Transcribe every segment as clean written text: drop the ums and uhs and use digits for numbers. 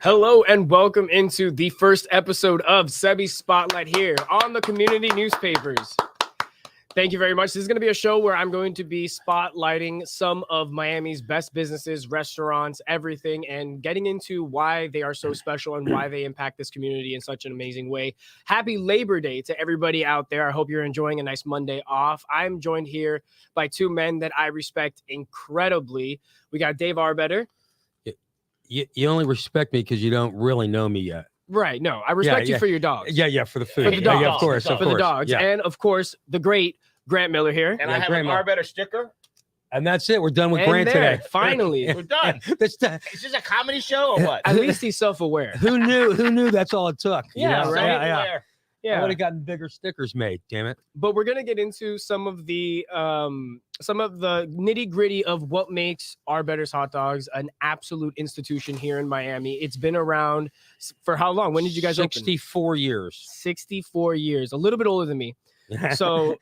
Hello and welcome into the first episode of Sebi Spotlight here on the community newspapers. Thank you very much. This is going to be a show where I'm going to be spotlighting some of Miami's best businesses, restaurants, everything, and getting into why they are so special and why they impact this community in such an amazing way. Happy Labor Day to everybody out there. I hope you're enjoying a nice Monday off. I'm joined here by two men that I respect incredibly. We got Dave Arbetter. You only respect me because you don't really know me yet. Right. No, I respect you for your dogs. Yeah, for the food. For the dogs. Yeah, of course. For the dogs. Yeah. And, of course, the great Grant Miller here. And I have an Arbettter sticker. And that's it. We're done with And Grant there, today. finally. We're done. Is Is this a comedy show or what? At least he's self-aware. Who knew that's all it took? Yeah, know? right. I Yeah. would have gotten bigger stickers made, damn it. But we're going to get into some of the nitty-gritty of what makes Arbetter's Hot Dogs an absolute institution here in Miami. It's been around for how long? When did you guys open? 64 years. 64 years. A little bit older than me. So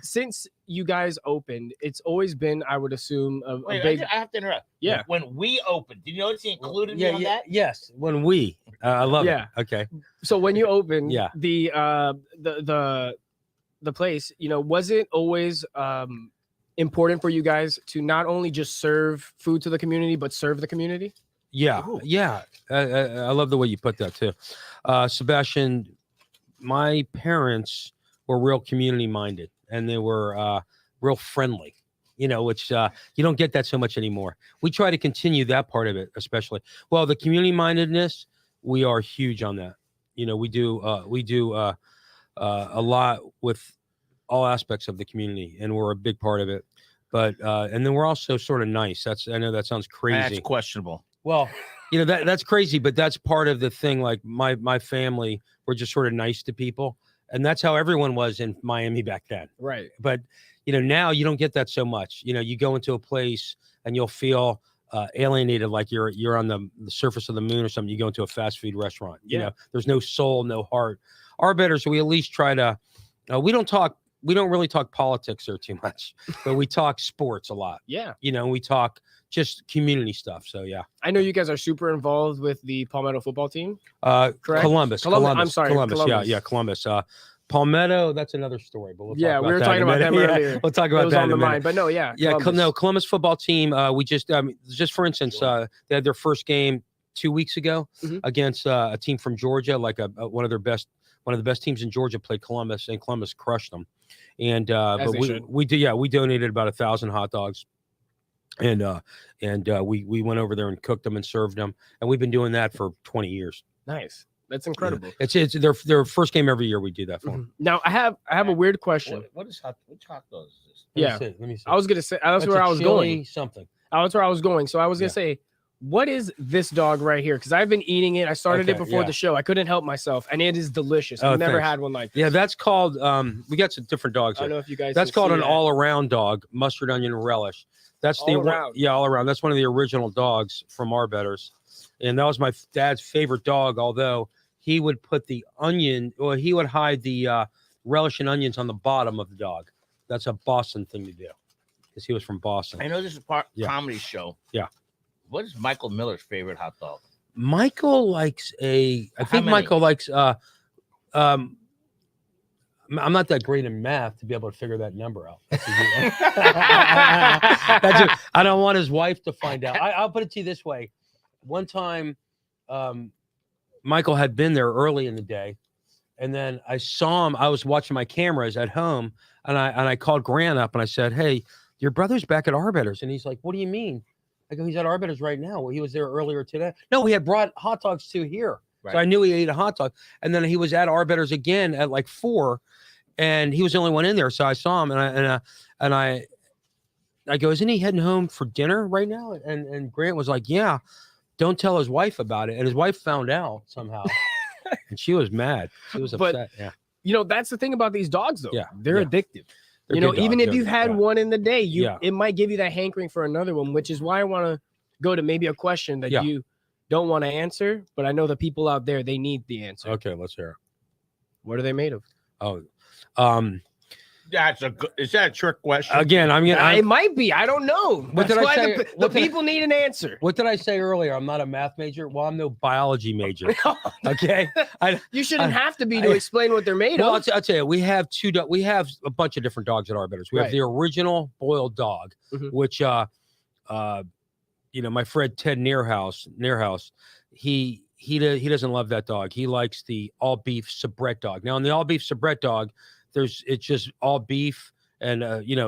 since you guys opened, it's always been, I would assume, a Wait, big... I have to interrupt. Yeah. When we opened, did you notice he included me on that? Yes. When we, I love Yeah. it. Okay. So when you opened Yeah. the place, was it always important for you guys to not only just serve food to the community, but serve the community? Yeah. Ooh. Yeah. I love the way you put that too. Sebastian, my parents were real community minded and they were real friendly, which you don't get that so much anymore. We try to continue that part of it, especially. Well, the community mindedness, we are huge on that. We do a lot with all aspects of the community, and we're a big part of it. But and then we're also sort of nice. I know that sounds crazy. That's questionable. Well, that's crazy, but that's part of the thing. Like my family, we're just sort of nice to people, and that's how everyone was in Miami back then. Right. But now you don't get that so much. You go into a place and you'll feel alienated, like you're on the surface of the moon or something. You go into a fast food restaurant. There's no soul, no heart. Arbetters, we at least try to. We don't really talk politics there too much, but we talk sports a lot. Yeah. We talk just community stuff. So yeah. I know you guys are super involved with the Palmetto football team. Correct? Columbus. I'm sorry. Columbus. Yeah. Columbus. Palmetto, that's another story, but we'll talk about we were that talking about them earlier. We'll talk It about was that on in a the minute. mind, but no, yeah. Columbus football team. We just for instance, they had their first game 2 weeks ago against a team from Georgia, like one of the best teams in Georgia played Columbus, and Columbus crushed them. And but we donated about 1,000 hot dogs, and we went over there and cooked them and served them, and we've been doing that for 20 years. Nice. That's incredible. Yeah. It's their first game every year. We do that for them. Now I have a weird question. Which hot dog is this? Let me see. I was gonna say that's where I was going. Something. That's where I was going. So I was gonna say, what is this dog right here? Because I've been eating it. I started it before the show. I couldn't help myself, and it is delicious. I've never had one like this. Yeah, that's called. We got some different dogs. I don't know if you guys. That's called an all-around dog, mustard, onion, relish. That's all around. That's one of the original dogs from Arbetters, and that was my dad's favorite dog. Although he would put the onion, or he would hide the relish and onions on the bottom of the dog. That's a Boston thing to do, because he was from Boston. I know this is a comedy show. Yeah. What is Michael Miller's favorite hot dog? Michael likes Michael likes I'm not that great in math to be able to figure that number out. I don't want his wife to find out. I'll put it to you this way. One time Michael had been there early in the day, and then I saw him. I was watching my cameras at home, and I called Grant up and I said, "Hey, your brother's back at Arbetter's." And he's like, "What do you mean?" I go, "He's at Arbetter's right now." Well, he was there earlier today. No, he had brought hot dogs to here. Right. So I knew he ate a hot dog. And then he was at Arbetter's again at like 4, and he was the only one in there. So I saw him, and I go, "Isn't he heading home for dinner right now?" And Grant was like, "Yeah, don't tell his wife about it." And his wife found out somehow, and she was mad. She was upset. Yeah. That's the thing about these dogs, though. Yeah. They're addictive. Even if you've had one in the day, it might give you that hankering for another one, which is why I want to go to maybe a question that you don't want to answer, but I know the people out there, they need the answer. Okay, let's hear it. What are they made of? Oh, Is that a trick question? Again, It might be. I don't know. What That's did I why say? the people need an answer. What did I say earlier? I'm not a math major. Well, I'm no biology major. Okay. You shouldn't have to be to explain what they're made Well, of. I'll tell you, we have we have a bunch of different dogs at Arbetters. We have Right. the original boiled dog, Mhm. which my friend Ted Nearhouse, he doesn't love that dog. He likes the all beef Sabret dog. Now, in the all beef Sabret dog, it's just all beef and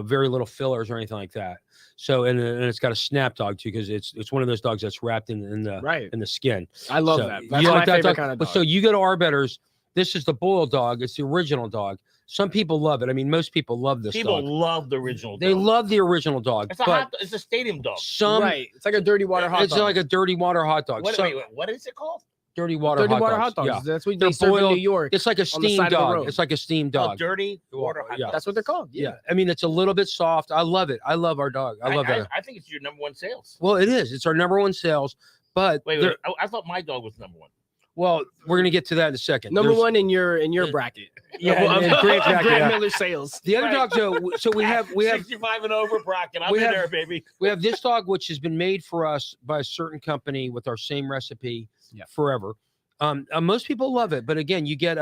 very little fillers or anything like that. So and it's got a snap dog too, because it's one of those dogs that's wrapped in the skin. I love So, that. That's you my like that favorite dog? kind of But dog. so you go to Arbetters. This is the boiled dog. It's the original dog. Some people love it. I mean, most people love this People dog. love the original. They dog. love the original dog. It's a stadium dog. Right. It's like a dirty water hot It's dog. like a dirty water hot dog. Wait, what is it called? Dirty water dirty hot water dogs. hot dogs. Yeah. That's what They're they serve in boiled. New York. It's like a on the steamed side of the dog. road. It's like a steamed Oh, dog. dirty water hot Yeah. dog. That's what they're called. Yeah. I mean, it's a little bit soft. I love it. I love our dog. I love that. I think it's your number one sales. Well, it is. It's our number one sales. But Wait. I thought my dog was number one. well, we're gonna get to that in a second. Number There's- one in your bracket. Yeah, of, and Grant's bracket, Grant yeah. Miller sales. The other Right. dogs, though. So we have 65 and over bracket. I'm we in have- there, baby. we have this dog, which has been made for us by a certain company with our same recipe forever. Most people love it, but again, you get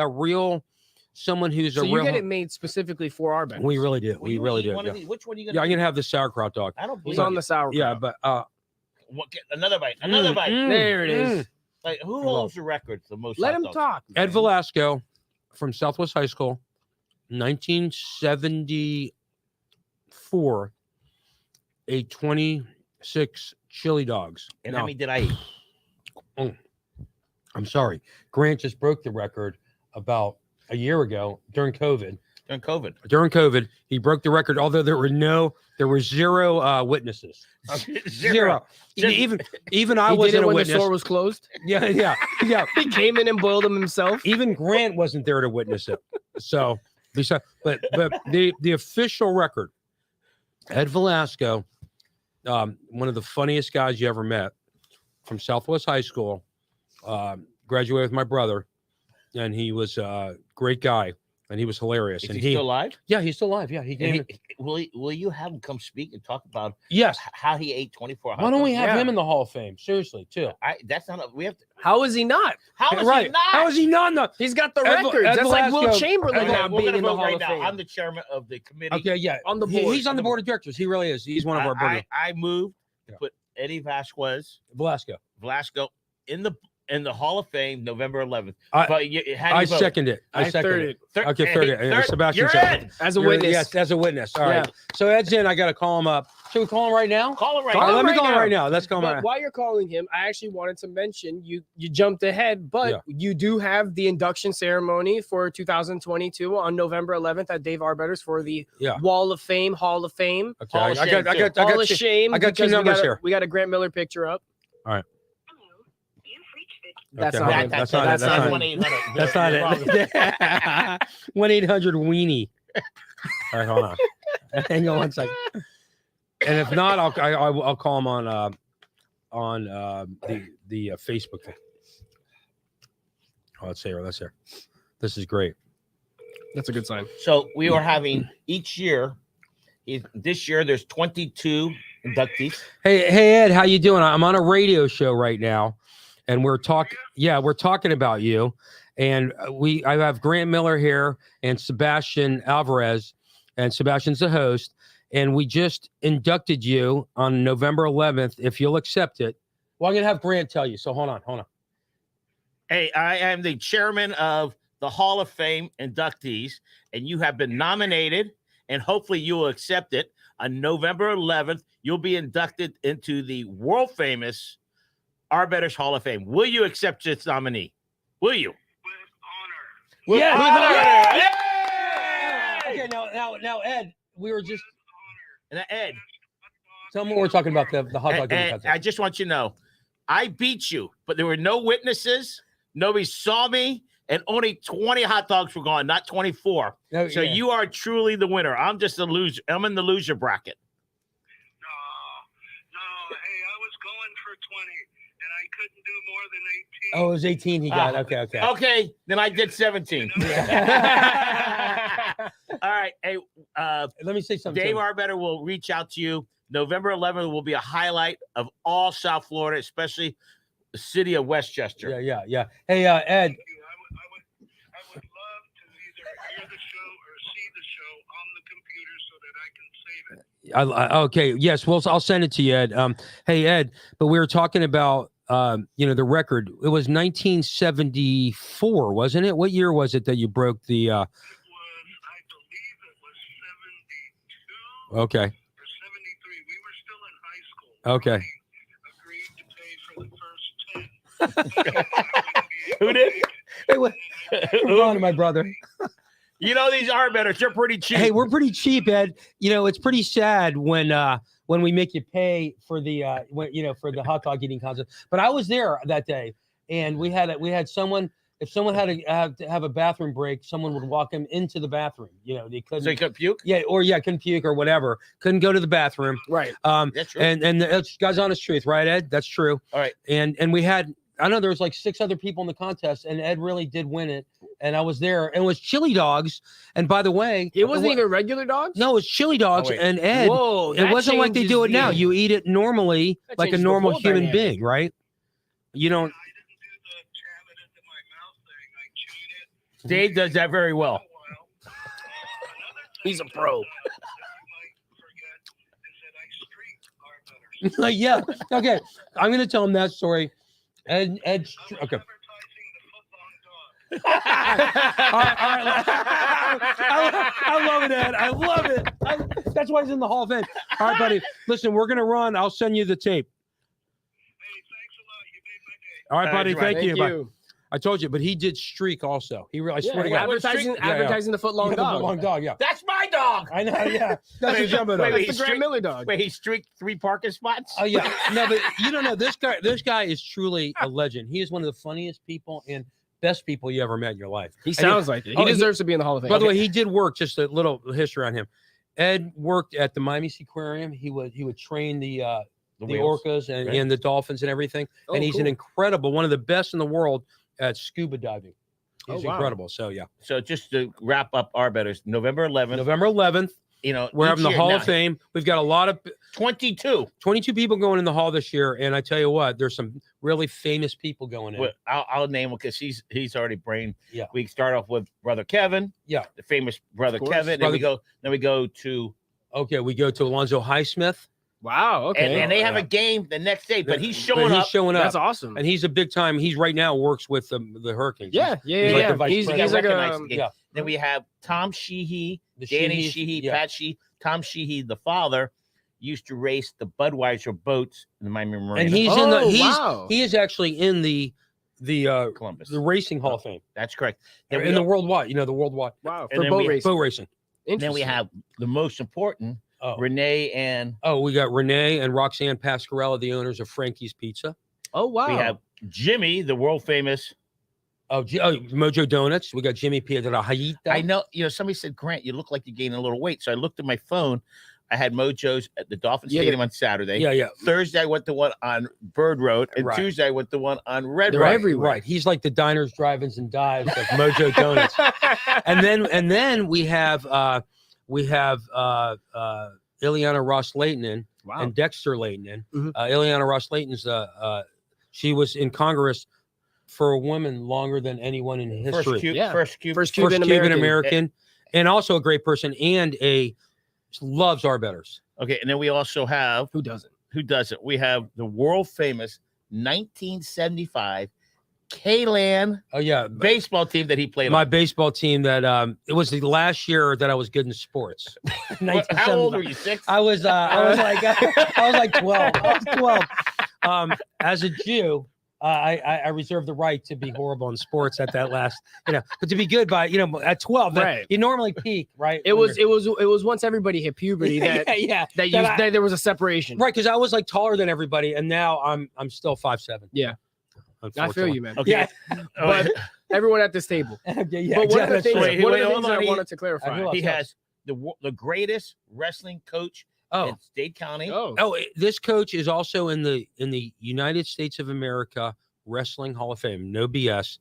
someone who's So a you real. get it made specifically for our benefit. We really do. We really do. One Yeah. of these. Which one are you Yeah, gonna? I'm gonna have the sauerkraut dog. I don't believe He's on the sauerkraut. Yeah, but another bite. Another bite. There it is. Like who holds the record for most? Let hot him dogs? talk. Ed man. Velasco from Southwest High School, 1974, ate 26 chili dogs. And Now, how many did I eat? I'm sorry, Grant just broke the record about a year ago during COVID. During COVID. He broke the record, although there were zero witnesses. Zero. Just- Even I He did wasn't it a when witness. the store was closed. Yeah. He came in and boiled them himself. Even Grant wasn't there to witness it. So, but the official record, Ed Velasco, one of the funniest guys you ever met, from Southwest High School, graduated with my brother, and he was a great guy, and he was hilarious. Is and he still alive? Yeah, he's still alive. Yeah, he And came. will you have him come speak and talk about Yes. how he ate 24 hot Why don't we dogs? have Yeah. him in the Hall of Fame? Seriously, too. That's not we have to. How is he not? How is Right. he not? How is he not? In the, He's got the Ed- records. Ed That's like Will Velasco- Chamberlain Okay, not we're being gonna in the vote Hall right of now. Fame. I'm the chairman of the committee. okay, yeah. On the board. He's on the board of directors. He really is. He's one of our board. I moved to Yeah. put Eddie Velasco in the Hall of Fame November 11th. I- But how do I you vote? second it. I second third it. it Okay, third it. Third- Sebastian you're second. in. as a You're- witness. Yes, as a witness. All right. Yeah. So Ed's in. I got to call him up. Should we call him right now? Call it right Call All right, now. him let me right call him now. right now. Let's call him But right while you're calling him, I actually wanted to mention you jumped ahead, but Yeah. you do have the induction ceremony for 2022 on November 11th at Dave Arbetter's for the Yeah. Wall of Fame, Hall of Fame, Okay, Hall I of got, Shame, I got, I Hall got, of two, Shame. I got two because numbers here. We got a Grant Miller picture up. That's Okay, not hold him. on. That's not it. That's not him. 1-800. That's not it. 1-800 weenie. All right, hold on. Hang on one second. And if not, I'll call him on the Facebook thing. Oh, let's see her. Let's hear. This is great. That's a good sign. So we are having each year. This year there's 22 inductees. Hey Ed, how you doing? I'm on a radio show right now, and we're talking about you. And I have Grant Miller here and Sebastian Alvarez, and Sebastian's the host. And we just inducted you on November 11th. If you'll accept it, well, I'm gonna have Grant tell you. So hold on. Hey, I am the chairman of the Hall of Fame inductees, and you have been nominated, and hopefully you will accept it. On November 11th, you'll be inducted into the world famous Arbetter's Hall of Fame. Will you accept this nominee? Will you? With Yeah, honor. Yeah. Okay, now, Ed, we were just And Ed, tell me what we're talking about the hot dog. and I just want you to know, I beat you, but there were no witnesses. Nobody saw me, and only 20 hot dogs were gone, not 24. No, So yeah. you are truly the winner. I'm just a loser. I'm in the loser bracket. No. Hey, I was going for 20, and I couldn't do more than 18. Oh, it was 18 he got. Okay. Okay, then I did 17. All right. Hey, Let me say something. Dave too. Arbetter will reach out to you. November 11th will be a highlight of all South Florida, especially the city of Westchester. Yeah. Hey, Ed. Thank you. I would love to either hear the show or see the show on the computer so that I can save it. Okay. Yes. Well, I'll send it to you, Ed. Hey, Ed. But we were talking about, the record. It was 1974, wasn't it? What year was it that you broke the? It was, I believe it was 72 Okay. or 73. We were still in high school. Okay. Ronnie agreed to pay for the first 10. Who did? Hey, what? Ron, my brother. You know these Arbetters, they're pretty cheap. Hey, we're pretty cheap, Ed. It's pretty sad when we make you pay for the for the hot dog eating contest. But I was there that day, and we had someone. If someone had to have a bathroom break, someone would walk him into the bathroom. They couldn't. So you could puke? Yeah, couldn't puke or whatever. Couldn't go to the bathroom. Right. That's true. And that's God's honest truth, right, Ed? That's true. All right. And we had. I know there was like 6 other people in the contest, and Ed really did win it. And I was there, and it was chili dogs. And by the way, It wasn't even regular dogs? no, it's chili dogs. wait. And Ed, Whoa. it that wasn't like they changes do it now. the- You eat it normally, That like a changes the normal whole human dynamic. being, right? You don't. I didn't do the jam it into my mouth thing. I chewed it. Dave does that very well. A while. Another thing He's a pro. that you might forget is that I streak Arbetters. Yeah. Okay. I'm gonna tell him that story. Ed. I was Okay. advertising the footlong dog. All right. I love it, Ed. I love it. That's why he's in the Hall of Fame. All right, buddy. Listen, we're gonna run. I'll send you the tape. Hey, thanks a lot. You made my day. All right, buddy. That's right. Thank you. Bye. you. I told you, but he did streak also. He really. I Yeah, swear to God. advertising, Yeah, yeah. advertising the foot long Yeah, the dog. long dog. Yeah. That's my dog. I know. Yeah. That's a Wait, jumbo dog. wait, That's he the Grant streaked- Miller dog. Wait, he streaked 3 parking spots? Oh yeah, no, but you don't know this guy. This guy is truly a legend. He is one of the funniest people and best people you ever met in your life. He sounds like it. He Oh, he- deserves to be in the Hall of Fame. By the way, he did work. Just a little history on him. Ed worked at the Miami Aquarium. He would train the whales. orcas and, Right. and the dolphins and everything. Oh, and he's an cool. incredible, one of the best in the world at scuba diving. He's Oh, wow. incredible. So yeah, So just to wrap up Arbetters, November 11th, November 11th, each we're having the year Hall now, of Fame. We've got a lot of 22. 22 people going in the hall this year, and I tell you what, there's some really famous people going in. Well, I'll name him because he's already brain. Yeah. We start off with Brother Kevin. Yeah. The famous Brother Of course. Kevin. Then we go to Okay, we go to Alonzo Highsmith, Wow. Okay. and they have Yeah. a game the next day, but he's But showing up. showing up, That's awesome. and he's a big time. He's right now works with the Hurricanes. Yeah. He's like the Yeah. vice He's president. like Recognized a. the game. yeah. Then we have Tom Sheehy, The Danny Sheehys, Sheehy, yeah. Pat Sheehy. Tom Sheehy, the father, used to race the Budweiser boats in the Miami Marina. And he's in the Oh, he's wow. he is actually in the Columbus. racing Hall of Fame. That's correct. Then In the worldwide, the worldwide Wow. and For then boat we- racing. boat racing. then we have the most important, Oh. Renee and We got Renee and Roxanne Pasquarella, the owners of Frankie's Pizza. Oh wow. we have Jimmy, the world famous. Mojo Donuts. We got Jimmy Piedrahita. I know, somebody said, Grant, you look like you're gaining a little weight. So I looked at my phone. I had Mojo's at the Dolphin Yeah, Stadium on Saturday. Yeah. Thursday, I went to one on Bird Road. And Right. Tuesday, I went to one on Red They're Road. everywhere. Right. He's like the diners, drive-ins, and dives of Mojo Donuts. and then we have Ileana Ross Layton Wow. and Dexter Layton. Mhm. Ileana Ross Layton's she was in Congress for a woman longer than anyone in history. Yeah. First First First Cuban American, and also a great person, and loves Arbetters. Okay, and then we also have, Who doesn't? who does it? We have the world famous 1975 K-Land Oh yeah, baseball team that he played my on. baseball team. That it was the last year that I was good in sports. How old were you? 6? I was like 12. I was 12. As a Jew, I reserve the right to be horrible in sports at that last, but to be good by, at 12, Right. you normally peak, right? It was once everybody hit puberty that yeah. that there was a separation. Right, because I was like taller than everybody, and now I'm still 5'7". Yeah. I feel you, man. Okay. Yeah. But everyone at this table. yeah, But one of the that's things, Wait, one of wait, the hold things on. that I He- wanted to clarify. feel- He has the greatest wrestling coach Oh, in State County. this coach is also in the United States of America Wrestling Hall of Fame. No BS.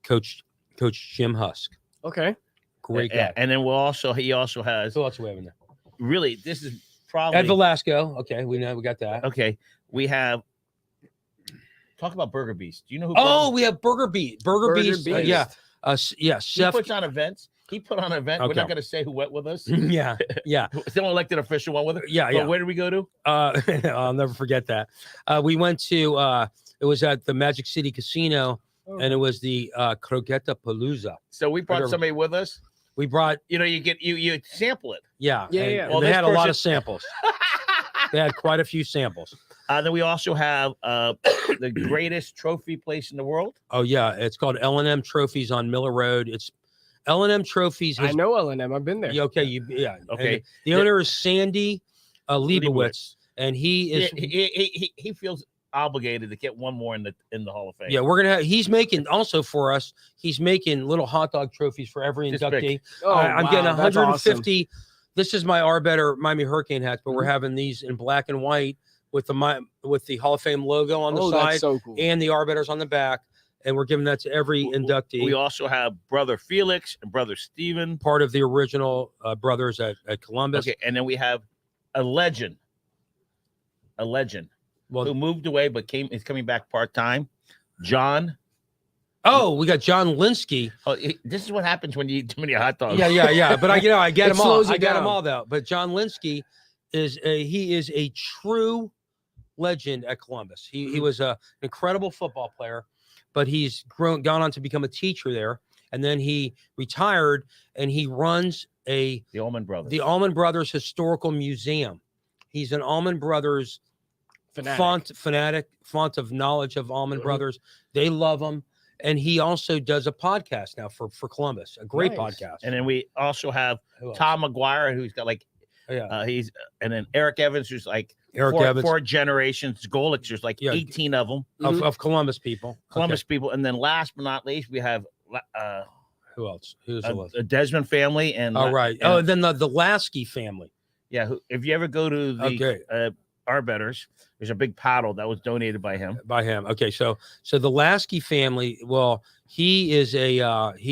Coach Jim Husk. Okay. Great guy. And then he also has Who else do we have in there? really, this is probably Ed Velasco. Okay, we got that. okay. We have talk about Burger Beast. Do you know who? Oh, we have Burger Beast. Burger Beast. Beast. Yeah. He Chef. puts on events. He put on an event. We're Okay. not going to say who went with us. Yeah. Still elected official went with us. Yeah. But where did we go to? I'll never forget that. We went to. It was at the Magic City Casino, and it was the Croqueta Palooza. So we brought Whatever. somebody with us. We brought. You know, you sample it. Yeah. Yeah, and- yeah. and Well, they this had a lot person- of samples. They had quite a few samples. Then we also have the greatest trophy place in the world. Oh yeah, it's called L&M Trophies on Miller Road. It's L&M Trophies. I know L&M. I've been there. Yeah, okay, yeah. Okay. And the owner is Sandy Leibowitz, and he is. He feels obligated to get one more in the Hall of Fame. Yeah, we're gonna have. He's making also for us. He's making little hot dog trophies for every This inductee. big. Oh, I'm getting wow, that's 150. This is my Arbettter Miami Hurricane hats, but we're Mhm. having these in black and white with the Hall of Fame logo on the Oh, side that's so cool. and the Arbetters on the back, and we're giving that to every inductee. We also have brother Felix and brother Steven. Part of the original brothers at Columbus. Okay, and then we have a legend Well, who moved away but is coming back part-time. John. oh, we got John Linsky. Oh, this is what happens when you eat too many hot dogs. Yeah. But I get It them all. slows you I got them down. all though. But John Linsky is a true legend at Columbus. He was an incredible football player, but he's gone on to become a teacher there, and then he retired and he runs The Allman Brothers. the Allman Brothers Historical Museum. He's an Allman Brothers Fanatic. font of knowledge of Allman Mhm. Brothers. They love him. And he also does a podcast now for Columbus, a great Nice. podcast. And then we also have Who else? Tom McGuire, who's got like Yeah, and then Eric Evans, who's like Eric four, Evans four generations. Golix, there's like Yeah. 18 of them. of Columbus people. Columbus people. And then last but not least, we have Okay. Who else? Who's the list? a Desmond family. And Oh, right. and- Oh, and then the Lasky family. yeah. If you ever go to the Okay. Arbetters, there's a big paddle that was donated by him. By him. Okay, so the Lasky family. Well, he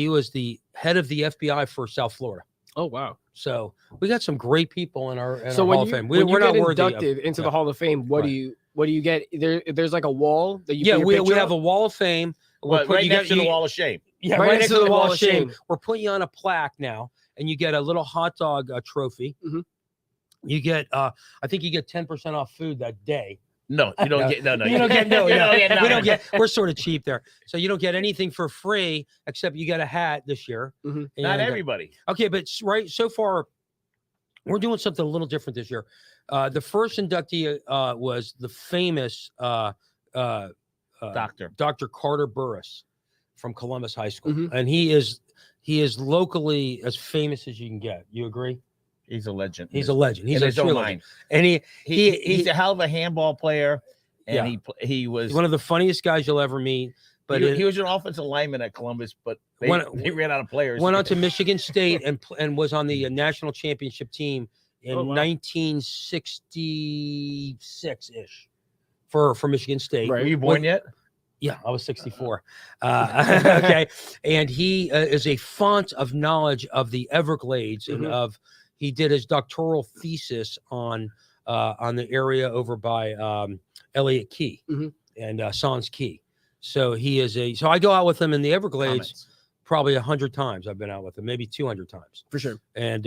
was the head of the FBI for South Florida. Oh, wow. So we got some great people in our So Hall when of you, Fame. when you We're not get worthy of- inducted into yeah. the Hall of Fame, what Right. do you get? There's like a wall that you Yeah, put your we picture have a up? wall of fame. Well, right next to the wall of shame. Yeah, right, next to the wall of shame. We're putting you on a plaque now, and you get a little hot dog trophy. Mhm. You get, I think you get 10% off food that day. No, you don't get no. You don't get no. You don't get We nothing. don't get. We're sort of cheap there, so you don't get anything for free except you get a hat this year. Mhm. Not And, everybody. Okay, but right so far, we're doing something a little different this year. The first inductee was the famous Doctor. Dr. Carter Burris from Columbus High School, Mhm. and he is locally as famous as you can get. You agree? He's a legend. He's a legend. He's in a his true own legend. mind. And He's a hell of a handball player, and Yeah. he was he's one of the funniest guys you'll ever meet. But he was an offensive lineman at Columbus, but they When- ran out of players. went on to Michigan State and was on the national championship team in Oh, wow. 1966 ish for Michigan State. Right. Were you born yet? Yeah, I was 64. Okay, and he is a font of knowledge of the Everglades and Mhm. he did his doctoral thesis on the area over by Elliott Key Mhm. and Sans Key. So so I go out with him in the Everglades Comments. probably 100 times. I've been out with him, maybe 200 times. For sure. And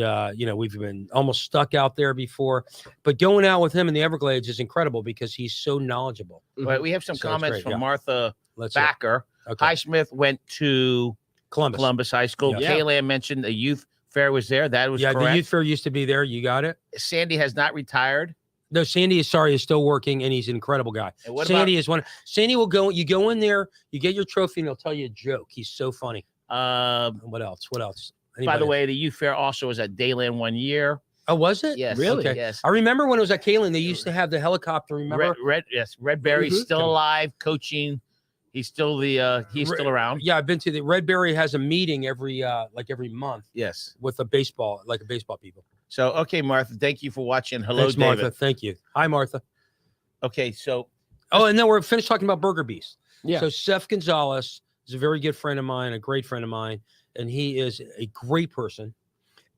we've been almost stuck out there before, but going out with him in the Everglades is incredible because he's so knowledgeable. But we have some So it's comments great, from yeah. Martha Let's hear it. Backer. Okay. Highsmith went to Columbus. Columbus High School. Yeah. Kayla mentioned the youth fair was there. That was Yeah, correct. the youth fair used to be there. You got it. Sandy has not retired. No, Sandy is still working, and he's an incredible guy. And what Sandy is one. Sandy will go. You go in there, you get your trophy, and he'll tell you a joke. He's so funny. about What else? What else? by the Anybody? way, the youth fair also was at Dayland one year. Oh, was it? Yes. Really? Okay. Yes. I remember when it was at Kalen, they used to have the helicopter. Remember? Red Berry's Mhm. still alive, coaching. He's still he's still around. Yeah, I've been to the Redberry has a meeting every month Yes. with a baseball people. So okay, Martha, thank you for watching. Hello, Thanks, David. Martha. Thank you. Hi, Martha. Okay, so Oh, and then we're finished talking about Burger Beast. Yeah. So Seth Gonzalez is a very good friend of mine, a great friend of mine, and he is a great person,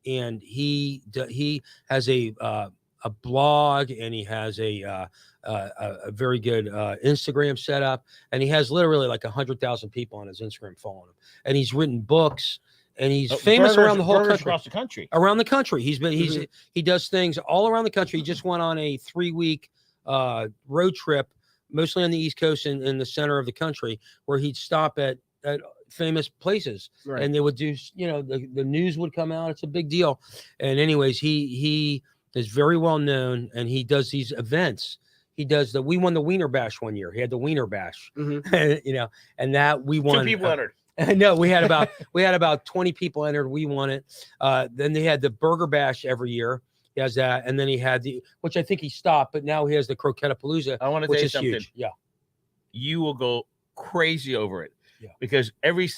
and he has a blog, and he has a very good Instagram setup, and he has literally like 100,000 people on his Instagram following him, and he's written books, and he's famous around the whole country. Across the country. Around the country, he does things all around the country. He just went on a 3-week road trip, mostly on the East Coast and in the center of the country, where he'd stop at famous places, Right. and they would do, the news would come out. It's a big deal. And anyways, he is very well known, and he does these events. He does we won the Wiener Bash one year. He had the Wiener Bash, and that we won. 2 people entered. No, we had about 20 people entered. We won it. Then they had the Burger Bash every year. He has that, and then he had which I think he stopped, but now he has the Croquetapalooza. I want to which tell you is something. huge. Yeah, You will go crazy over it. Yeah. Because every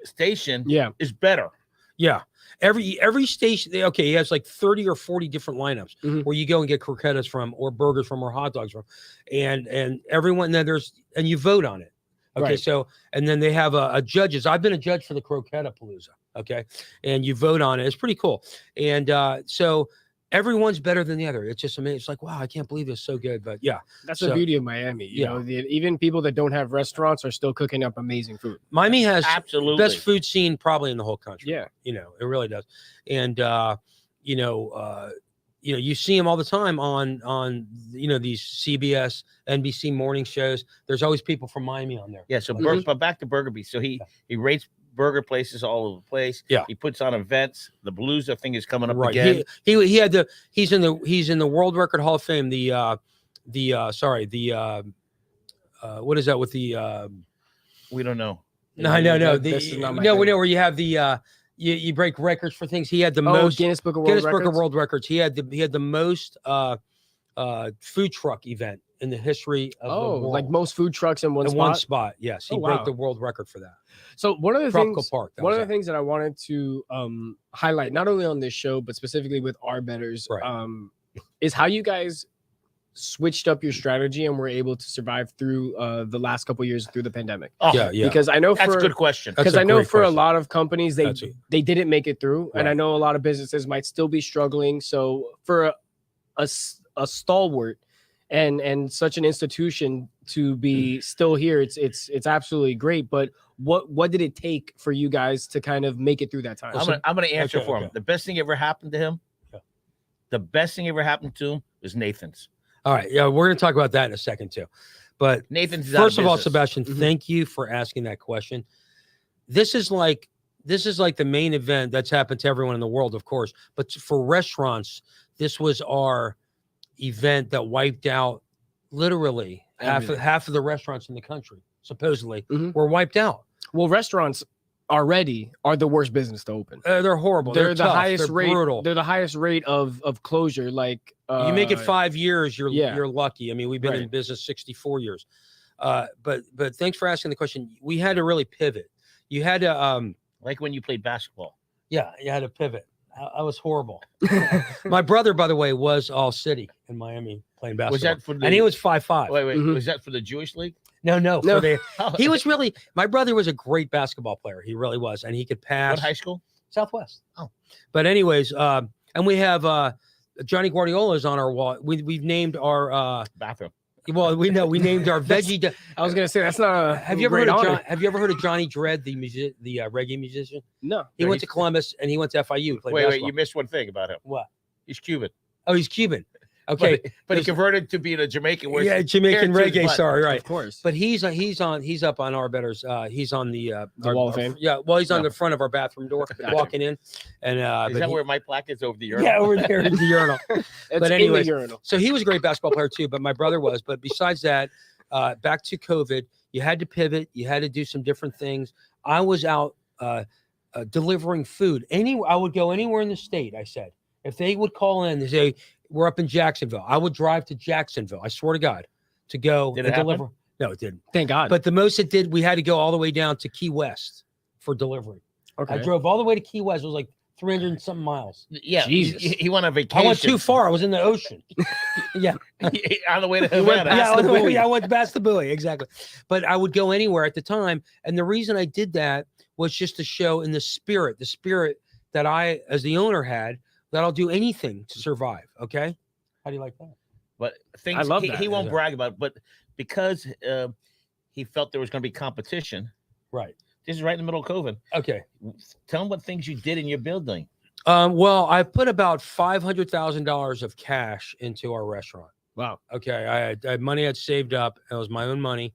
station is better. yeah. Every station. Okay, he has like 30 or 40 different lineups where you go and get croquetas from, or burgers from, or hot dogs from, and everyone. Then and you vote on it. Okay, Right. so and then they have a judges. I've been a judge for the Croquetapalooza. Okay, and you vote on it. It's pretty cool. And so everyone's better than the other. It's just amazing. It's like, wow, I can't believe it's so good. But yeah, That's the beauty of Miami. You know, even people that don't have restaurants are still cooking up amazing food. Miami has Absolutely. best food scene probably in the whole country. Yeah. It really does. And you see him all the time on these CBS, NBC morning shows. There's always people from Miami on there. Yeah. So, but back to Burger Beast. So he rates burger places all over the place. Yeah. He puts on events. The Palooza thing is coming up Right. again. He's in the World Record Hall of Fame. What is that with the We don't know. No. This is not my No, thing. where you have the you break records for things. He had the most most Guinness Book of World Records. He had the most food truck event in the history of the world. like most food trucks in in one spot. Yes, he broke wow. the world record for that. So one of the Tropical things, Park. one of the things that I wanted to highlight, not only on this show but specifically with Arbetters, Right. is how you guys switched up your strategy and were able to survive through the last couple of years through the pandemic. Oh, Yeah. Because I know That's for a good question. That's because a I know great for a question. lot of companies That's they didn't make it through, and I Right. know a lot of businesses might still be struggling. So for a stalwart and such an institution to be still here, it's absolutely great. But what did it take for you guys to kind of make it through that time? I'm gonna answer Okay, for him. okay. The best thing ever happened to him. Yeah. The best thing ever happened to him was Nathan's. All right. Yeah, we're going to talk about that in a second too. But Nathan's is out first of all, business. Sebastian, Mhm. thank you for asking that question. This is like the main event that's happened to everyone in the world, of course. But for restaurants, this was our event that wiped out literally Everything. half of the restaurants in the country, supposedly, Mhm. were wiped out. Well, restaurants already are the worst business to open. They're horrible. They're the tough. highest They're rate. brutal. They're the highest rate of closure. Like You make it 5 years, you're yeah. lucky. I mean, we've been in Right. business 64 years. But thanks for asking the question. We had to really pivot. You had to Like when you played basketball. you had to pivot. I was horrible. My brother, by the way, was all city in Miami playing basketball. Was that for the? and he was 5'5". Wait. Mhm. Was that for the Jewish league? No. No. For the, he was really. My brother was a great basketball player. He really was, and he could pass. What high school? Southwest. Oh. But anyways, and we have Johnny Guardiola's on our wall. We've named our Bathroom. we named our veggie. I was gonna say that's not a Have you ever great heard of honor. Have you ever heard of Johnny Dredd, the reggae musician? No. He No, went to Columbus and he went to FIU. Played Wait, basketball. you missed one thing about him. What? He's Cuban. Oh, he's Cuban. Okay, But he converted to being a Jamaican. where yeah, Jamaican hair to his reggae. butt. Sorry, right. Of course. But he's up on Arbetter's. He's on the Wall of Fame? Yeah, well, he's on No. the front of our bathroom door, Gotcha. walking in, and Is that where my plaque is over the urinal? Yeah, over there in the urinal. It's but in the anyways, urinal. so he was a great basketball player too. But my brother was. But besides that, back to COVID, you had to pivot. You had to do some different things. I was out delivering food. I would go anywhere in the state. I said, if they would call in and say, we're up in Jacksonville, I would drive to Jacksonville. I swear to God, to go Did and it happen? deliver. No, it didn't. Thank God. But the most it did, we had to go all the way down to Key West for delivery. okay. I drove all the way to Key West. It was like 300 and something miles. Yeah, Jesus. he went on vacation. I went too far. I was in the ocean. Yeah. On the way to He went Havana. I went past the buoy. Exactly. But I would go anywhere at the time. And the reason I did that was just to show in the spirit that I, as the owner, had, that I'll do anything to survive. Okay. How do you like that? But things I love he, that. he won't Yeah. brag about it, but because he felt there was going to be competition, Right. this is right in the middle of COVID. Okay. Tell him what things you did in your building. Well, I put about $500,000 of cash into our restaurant. Wow. Okay. I had money I'd saved up. It was my own money.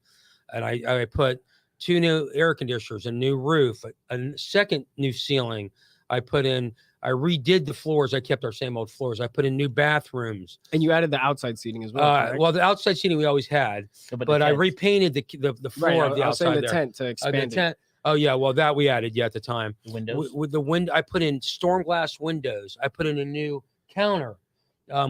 And I put 2 new air conditioners, a new roof, a second new ceiling. I redid the floors. I kept our same old floors. I put in new bathrooms. And you added the outside seating as well. correct? Well, the outside seating we always had, but I repainted the floor right, of the I was saying outside the there. tent to expand The it. tent. Oh yeah, well that we added at the time. windows. With the window, I put in storm glass windows. I put in a new counter,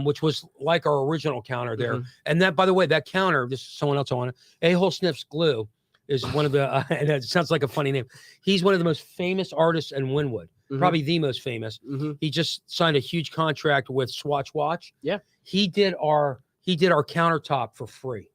which was like our original counter there. Mhm. And that, by the way, that counter, this is someone else I want to. A-Hole Sniffs Glue is one of the. And it sounds like a funny name. He's one of the most famous artists in Wynwood, Mhm. probably the most famous. Mhm. He just signed a huge contract with Swatch Watch. Yeah. He did our countertop for free.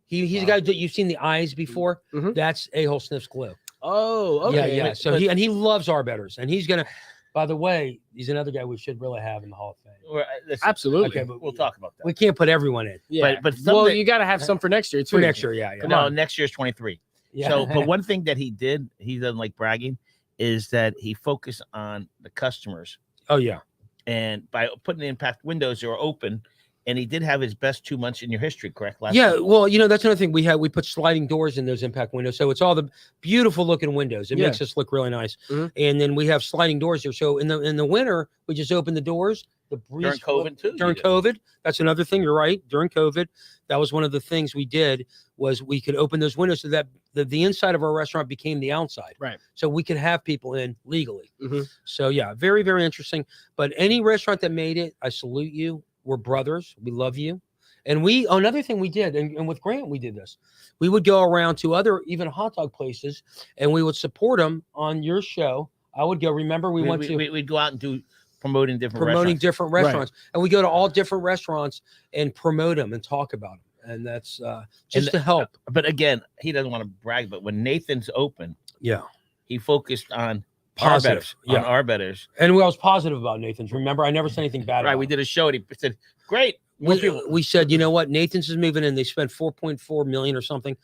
He's a guy that you've seen the eyes before. Mhm. That's A-Hole Sniffs Glue. Oh, okay. Yeah. So he loves Arbetters, and he's gonna. By the way, he's another guy we should really have in the Hall of Fame. Listen, Absolutely. Okay, but we'll talk about that. we can't put everyone in Yeah. but some well, that- you got to have some for next year too. for next year. Yeah, yeah. Come no, on. next year's 23. Yeah. So, but one thing that he did, he doesn't like bragging, is that he focused on the customers. Oh yeah. And by putting the impact windows, they were open. And he did have his best 2 months in your history, correct? Yeah. week? Well, that's another thing we put sliding doors in those impact windows, so it's all the beautiful looking windows. It Yeah. makes us look really nice. Mhm. And then we have sliding doors here. So in the winter, we just open the doors. The breeze During COVID, too, you During did. COVID, that's another thing. You're right. During COVID, that was one of the things we did was we could open those windows so that the inside of our restaurant became the outside. Right. So we could have people in legally. Mhm. So yeah, very, very interesting. But any restaurant that made it, I salute you. We're brothers. We love you. And another thing we did, and with Grant, we did this. We would go around to other even hot dog places, and we would support them on your show. I would go. Remember, we'd go out and do promoting different restaurants. different Right. restaurants, and we go to all different restaurants and promote them and talk about them. And that's just to help. But again, he doesn't want to brag, but when Nathan's open, Yeah. he focused on Positive, Arbetters. yeah. On Arbetters. And I was positive about Nathan's. Remember, I never said anything bad. Right. about We him. did a show and he said, great. More people. We said, you know what? Nathan's is moving in. They spent $4.4 million or something.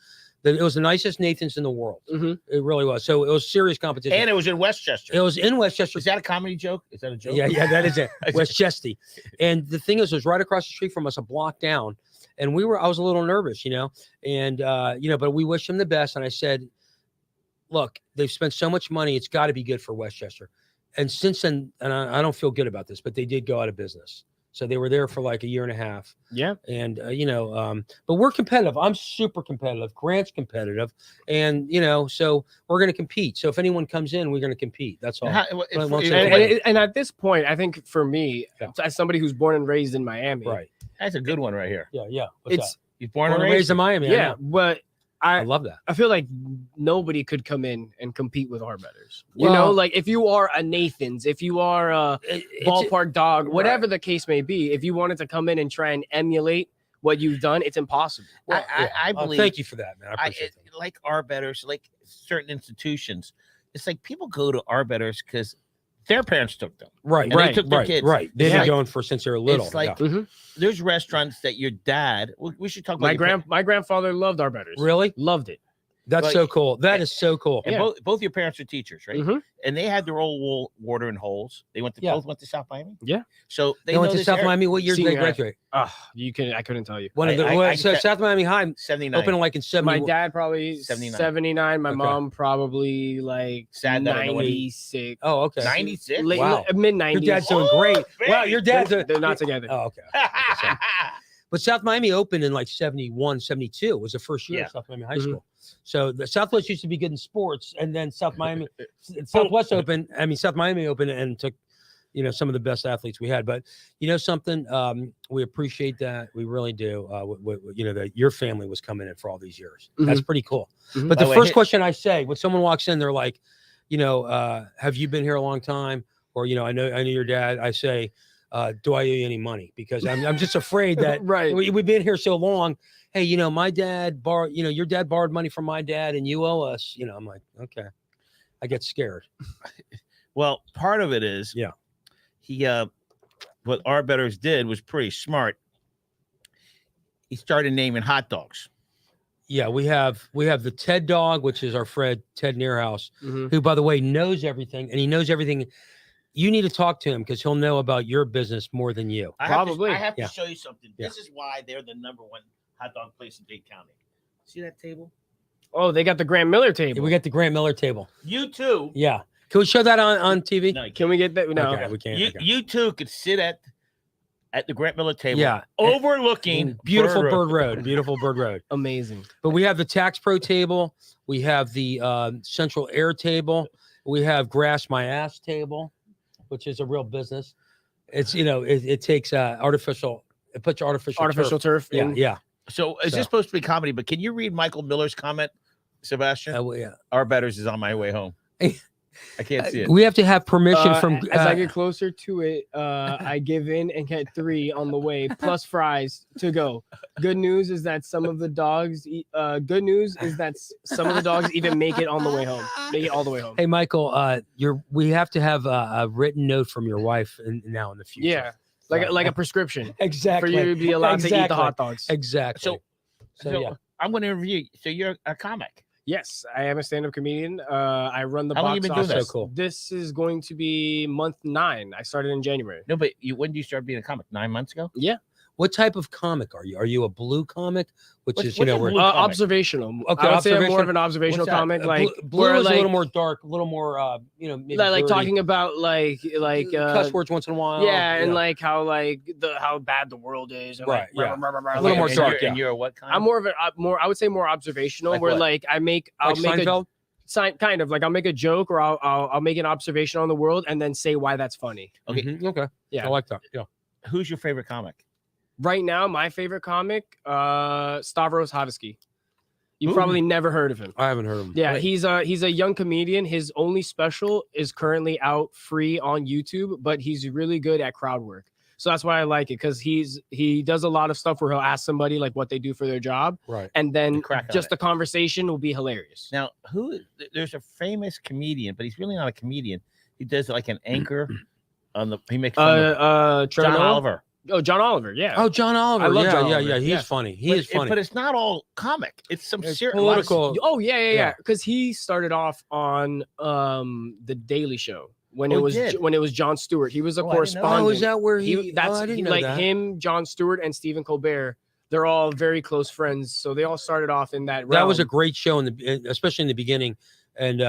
It was the nicest Nathan's in the world. Mhm. It really was. So it was serious competition. And it was in Westchester. It was in Westchester. Is that a comedy joke? Is that a joke? Yeah, that is it. Westchester. And the thing is, it was right across the street from us, a block down. And I was a little nervous, and but we wish them the best. And I said, look, they've spent so much money, it's got to be good for Westchester. And since then, and I don't feel good about this, but they did go out of business. So they were there for like a year and a half. Yeah. And but we're competitive. I'm super competitive. Grant's competitive, and so we're going to compete. So if anyone comes in, we're going to compete. That's all. And at this point, I think for me, as somebody who's born and raised in Miami, Right. That's a good one right here. Yeah. What's it's that? You're born Born and and raised. raised in Miami. I yeah, know. but I love that. I feel like nobody could come in and compete with Arbetters. Well- Like if you are a Nathan's, if you are a ballpark dog, whatever the case may be, if you wanted to come in and try and emulate what you've done, it's impossible. Well, I yeah. believe. Thank you for that, man. I appreciate that. Like Arbetters, like certain institutions, it's like people go to Arbetters because their parents took them. Right, And they took their kids. right. They've It's been like- going since they were little. It's like yeah. there's restaurants that your dad. We should talk about My grandfather loved Arbetters. Really? Loved it. That's Like- so cool. That is so cool. And Yeah. both your parents are teachers, right? Mhm. And they had their old watering holes. They Yeah. went to South Miami. Yeah. So They went know to this South area. Miami. What year did they Senior high. graduate? I couldn't tell you. One of the I so can- South Miami High 79. opened like in My 70. dad probably 79. 79. My Okay. mom probably like Sad that I know what he- 96. Oh, okay. 96. Wow. Mid Your 90s. dad's doing Oh, great. Wow, baby. your dad's They're not together. Oh, okay. But South Miami opened in like 71, 72 was the first year Yeah. of South Miami High Mhm. School. So the Southwest used to be good in sports, and then South Miami, Southwest opened. I mean, South Miami opened and took, some of the best athletes we had. But something, we appreciate that. We really do. That your family was coming in for all these years. That's pretty cool. Mhm. But By the the way, first question I say when someone walks in, they're like, have you been here a long time? or I know your dad, I say, do I owe you any money? Because I'm just afraid that Right. we've been here so long. Hey, my dad borrowed, your dad borrowed money from my dad, and you owe us. I'm like, okay, I get scared. Well, part of it is, he what Arbetters did was pretty smart. He started naming hot dogs. Yeah, we have the Ted dog, which is our friend Ted Nearhouse, Mhm. who, by the way, knows everything, and he knows everything. You need to talk to him because he'll know about your business more than you. Probably. I have Yeah. to show you something. Yeah. This is why they're the number one hot dog place in Dade County. See that table? Oh, they got the Grant Miller Yeah, table. we got the Grant Miller table. You too. Yeah, can we show that on TV? No, Can we get that? No. Okay, we can't. you, okay. you two could sit at the Grant Miller table. Yeah. Overlooking Beautiful Bird Bird Road. Amazing. But we have the Tax Pro table. We have the Central Air table. We have Grass My Ass table, which is a real business. It's it takes artificial. It puts artificial Turf. Yeah, in. yeah. So is this supposed to be comedy? But can you read Michael Miller's comment, Sebastian? Yeah. Arbetters is on my way home. I can't see it. We have to have permission from. As I get closer to it, I give in and get 3 on the way plus fries to go. Good news is that some of the dogs. Good news is that some of the dogs even make it on the way home. Make it all the way home. Hey, Michael, we have to have a written note from your wife now in the future. Yeah, like a prescription Exactly. for you to be allowed to eat the Exactly. hot dogs. Exactly. So yeah. I'm going to interview you. So you're a comic. Yes, I am a stand-up comedian. I run the How long box you been doing office. this? So cool. This is going to be month 9. I started in January. No, but when did you start being a comic? 9 months ago? Yeah. What type of comic are you? Are you a blue comic, which What's- is what's a where blue comic? Observational. Okay, I would say I'm more observation. of an observational What's that? comic, like blue where, is like, a little more dark, a little more maybe like dirty. talking about like cuss words once in a while. yeah, and like how bad the world is, and Right, like yeah. a A little more dark, And you're what kind? I'm more of a I would say more observational, Like where what? like I'll like make Seinfeld? kind of like I'll make a joke or I'll make an observation on the world and then say why that's funny. Okay. Mhm, okay. Yeah. I like that. Yeah. Who's your favorite comic? Right now, my favorite comic, Stavros Hadisky. You Ooh. probably never heard of him. I haven't heard of him. Yeah, Wait. he's a young comedian. His only special is currently out free on YouTube, but he's really good at crowd work. So that's why I like it, because he does a lot of stuff where he'll ask somebody like what they do for their job, Right. and then You crack on just it. the conversation will be hilarious. Now, there's a famous comedian, but he's really not a comedian. He does like an anchor he makes fun of Trevor John Noah? Oliver. Oh, John Oliver. Yeah. Oh, John Oliver. I love yeah, John yeah, Oliver. yeah. He's Yeah. funny. He But is funny. But it's not all comic. It's some It's serious political. Oh yeah, Yeah. Because he started off on the Daily Show when Oh, it he did? was Jon Stewart. He was a Oh, I didn't know that. correspondent. Oh, is that where he? That's I didn't he, know like that. him, Jon Stewart, and Stephen Colbert. They're all very close friends, so they all started off in that. That was a realm. great show especially in the beginning. And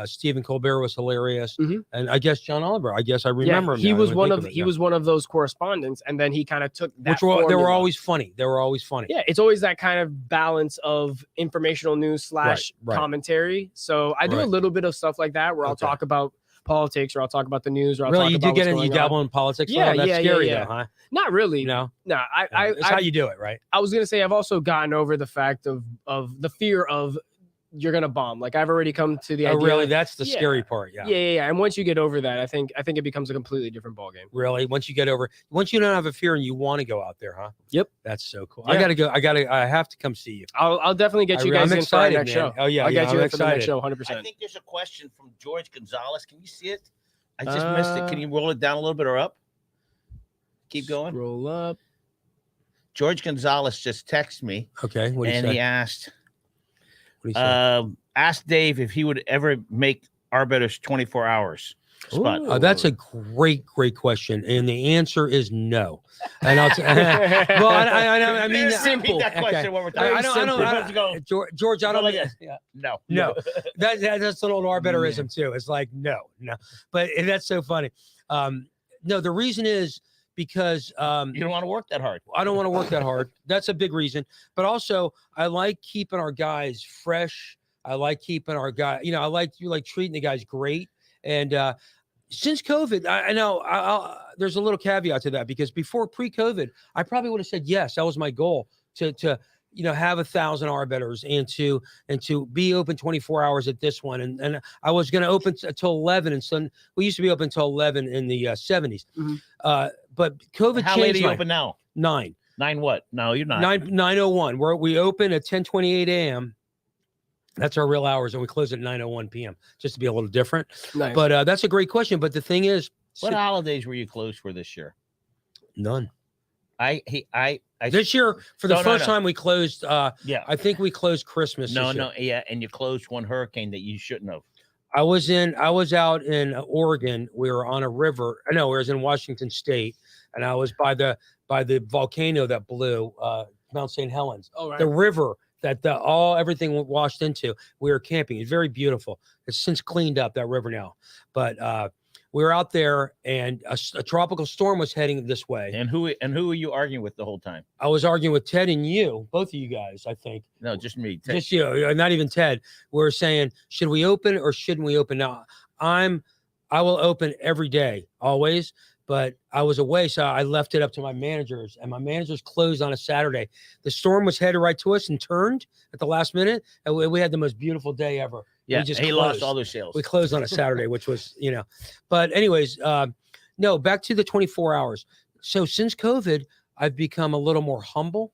Stephen Colbert was hilarious, Mhm. and I guess John Oliver. I guess I Yeah, remember him. he now, was when I one think of it, he yeah. was one of those correspondents, and then he kind of took that. Which were they were formula. always funny. They were always funny. Yeah, it's always that kind of balance of informational news / Right. commentary. So I do a Right. little bit of stuff like that where I'll Okay. talk about politics, or I'll talk about the news, or I'll Really, talk you about do get what's in. You going on. dabble in politics. Yeah, Oh, that's yeah, scary yeah. though, huh? Not really. No, No, that's how you do it, right? I was gonna say I've also gotten over the fact of the fear of you're gonna bomb. Like I've already come to the Oh, idea. really? That's the Yeah. scary part. Yeah. Yeah. And once you get over that, I think it becomes a completely different ballgame. Really, once you don't have a fear and you want to go out there, huh? Yep. That's so cool. Yeah. I gotta go. I have to come see you. I'll definitely get you I'm guys in for our excited, next man. show. Oh yeah, I'll yeah, get you I'm in for the next excited. show, I 100%. think there's a question from George Gonzalez. Can you see it? I just missed it. Can you roll it down a little bit or up? Keep going. Roll up. George Gonzalez just texted me Okay. What do you and say? he asked What do you say? asked Dave if he would ever make Arbetter's 24 hours spot. Ooh. That's a great question, and the answer is no. And I'll well, I mean, Repeat simple. that question Okay. one more time. I don't. Let's go. George, I Go don't like like this. yeah. No. No, that's an old Arbetterism too. It's like no, but that's so funny. No, the reason is because You don't want to work that hard. I don't want to work that hard. That's a big reason. But also, I like keeping our guys fresh. I like keeping our guy. I like treating the guys great. And since COVID, I know there's a little caveat to that, because before pre-COVID, I probably would have said yes. That was my goal to have 1,000 Arbetters and to be open 24 hours at this one. And I was going to open until 11. And so we used to be open until 11 in the 70s. But COVID How late are changed you my open now? 9. 9 what? No, you're not. 9:01. We open at 10:28 a.m. That's our real hours, and we close at 9:01 p.m. just to be a little different. Nice. But that's a great question. But the thing is, What holidays were you closed for this year? none. I This year, for the No, no, first no. time, we closed. yeah. I think we closed Christmas. No, this year. no, yeah, and you closed one hurricane that you shouldn't have. I was out in Oregon. We were on a river. No, we was in Washington State, and I was by the volcano that blew, Mount St. Helens. Oh, right. The river that everything washed into. We were camping. It's very beautiful. It's since cleaned up, that river now, but we were out there, and a tropical storm was heading this way. And who are you arguing with the whole time? I was arguing with Ted and you, both of you guys, I think. No, just me. Just you, not even Ted. We're saying, should we open or shouldn't we open? Now, I will open every day, always. But I was away, so I left it up to my managers, and my managers closed on a Saturday. The storm was headed right to us and turned at the last minute, and we had the most beautiful day ever. Yeah, we just he closed. lost all their sales. We closed on a Saturday, which was, But anyways, no, back to the 24 hours. So since COVID, I've become a little more humble.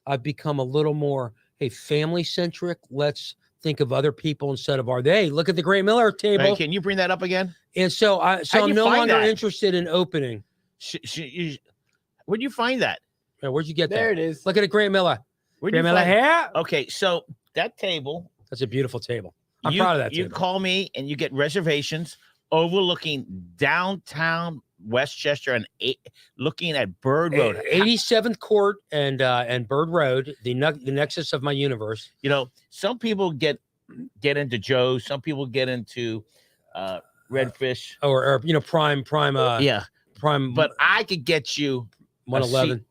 I've become a little more, family-centric. Let's think of other people instead of hey, look at the Grant Miller table. Hey, can you bring that up again? And so I'm no longer that? interested in opening. Where'd you find that? Where'd you get that? There it is. Look at it, Grant Miller. Where'd Grant you Miller find here. Okay, so that table. That's a beautiful table. I'm you, proud of that You table. call me and you get reservations overlooking downtown Westchester and looking at Bird Road. 87th Court and Bird Road, the nexus of my universe. Some people get into Joe's. Some people get into Redfish. Or prime. Yeah, Prime. but I could get you 111.